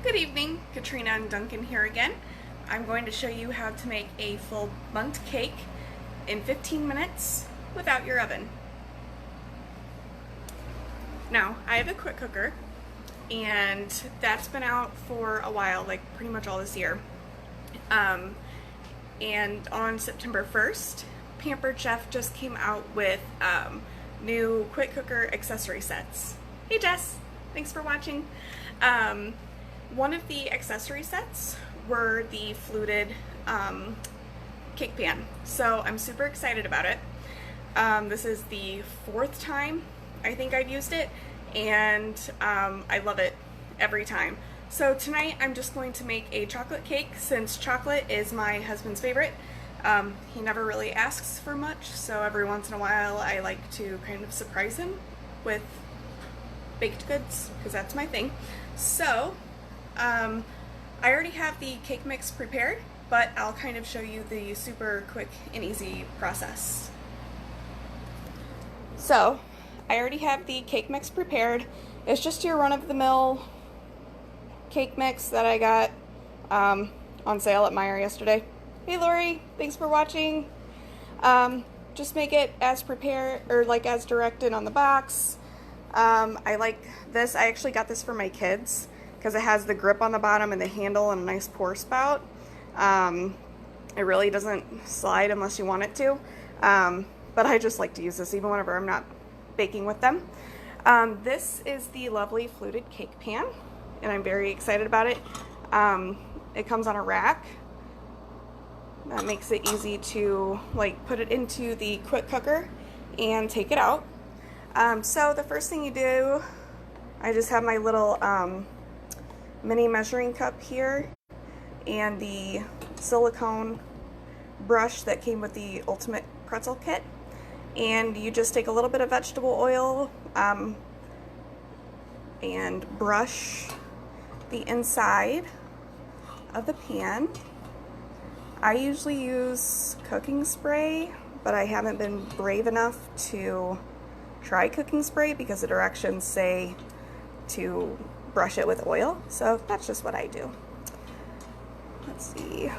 Good evening, Katrina and Duncan here again. I'm going to show you how to make a full Bundt cake in 15 minutes without your oven. Now, I have a quick cooker and that's been out for a while, like pretty much all this year. And on September 1st, Pampered Chef just came out with new quick cooker accessory sets. Hey Jess, thanks for watching. One of the accessory sets were the fluted cake pan, so I'm super excited about it. This is the 4th time I think I've used it, and I love it every time. So tonight I'm just going to make a chocolate cake, since chocolate is my husband's favorite. He never really asks for much, so every once in a while I like to kind of surprise him with baked goods, because that's my thing. So I already have the cake mix prepared, but I'll kind of show you the super quick and easy process. So I already have the cake mix prepared. It's just your run-of-the-mill cake mix that I got on sale at Meijer yesterday. Hey Lori, thanks for watching. Just make it as prepared, or like as directed on the box. I like this. I actually got this for my kids because it has the grip on the bottom and the handle and a nice pour spout. It really doesn't slide unless you want it to, but I just like to use this even whenever I'm not baking with them. This is the lovely fluted cake pan, and I'm very excited about it. It comes on a rack. That makes it easy to like put it into the quick cooker and take it out. So the first thing you do, I just have my little mini measuring cup here and the silicone brush that came with the Ultimate Pretzel Kit, and you just take a little bit of vegetable oil and brush the inside of the pan. I usually use cooking spray, but I haven't been brave enough to try cooking spray because the directions say to brush it with oil, so that's just what I do. Let's see.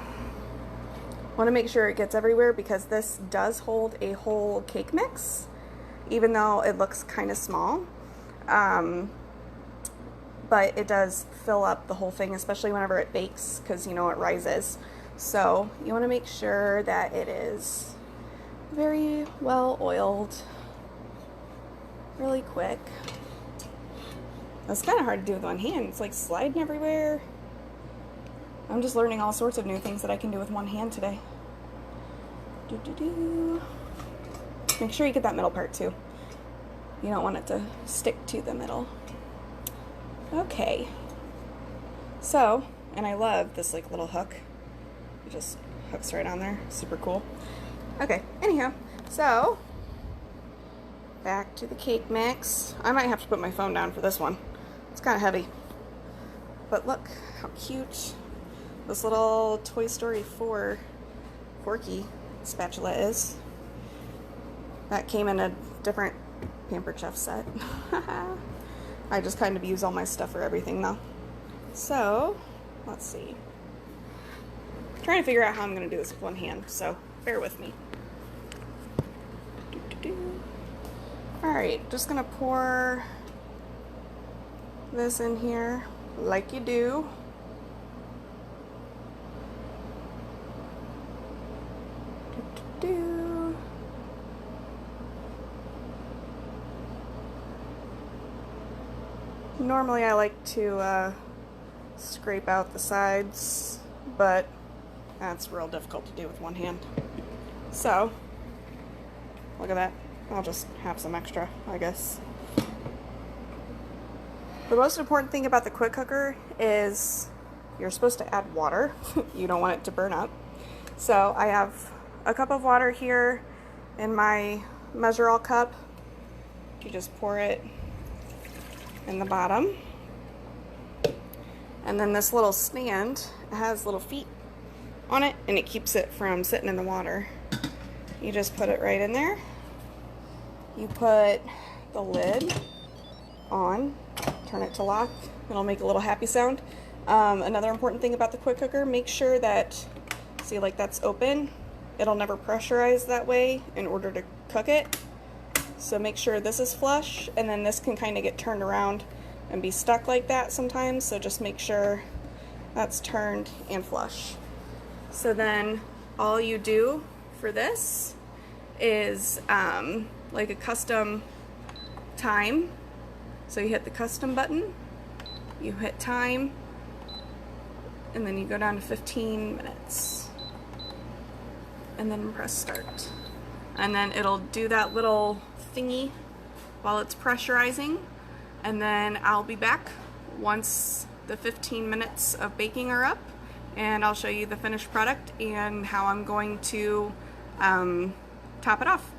Want to make sure it gets everywhere because this does hold a whole cake mix, even though it looks kind of small. But it does fill up the whole thing, especially whenever it bakes, because you know it rises. So you want to make sure that it is very well oiled, really quick. It's kind of hard to do with one hand. It's like sliding everywhere. I'm just learning all sorts of new things that I can do with one hand today. Make sure you get that middle part too. You don't want it to stick to the middle. Okay. So, and I love this like little hook. It just hooks right on there. Super cool. Okay, anyhow, so back to the cake mix. I might have to put my phone down for this one. It's kind of heavy. But look how cute this little Toy Story 4 Forky spatula is. That came in a different Pampered Chef set. I just kind of use all my stuff for everything though. So, let's see. I'm trying to figure out how I'm going to do this with one hand, so bear with me. Alright, just going to pour this in here like you do. Normally I like to scrape out the sides, but that's real difficult to do with one hand. So, look at that. I'll just have some extra, I guess. The most important thing about the quick cooker is you're supposed to add water. You don't want it to burn up. So I have a cup of water here in my measure-all cup. You just pour it in the bottom. And then this little stand has little feet on it, and it keeps it from sitting in the water. You just put it right in there. You put the lid on, turn it to lock, it'll make a little happy sound, Another important thing about the quick cooker, make sure that, see, like that's open. It'll never pressurize that way in order to cook it. So make sure this is flush, and then this can kind of get turned around and be stuck like that sometimes. So just make sure that's turned and flush. So then all you do for this is like a custom time. So you hit the custom button, you hit time, and then you go down to 15 minutes. And then press start. And then it'll do that little thingy while it's pressurizing. And then I'll be back once the 15 minutes of baking are up, and I'll show you the finished product and how I'm going to top it off.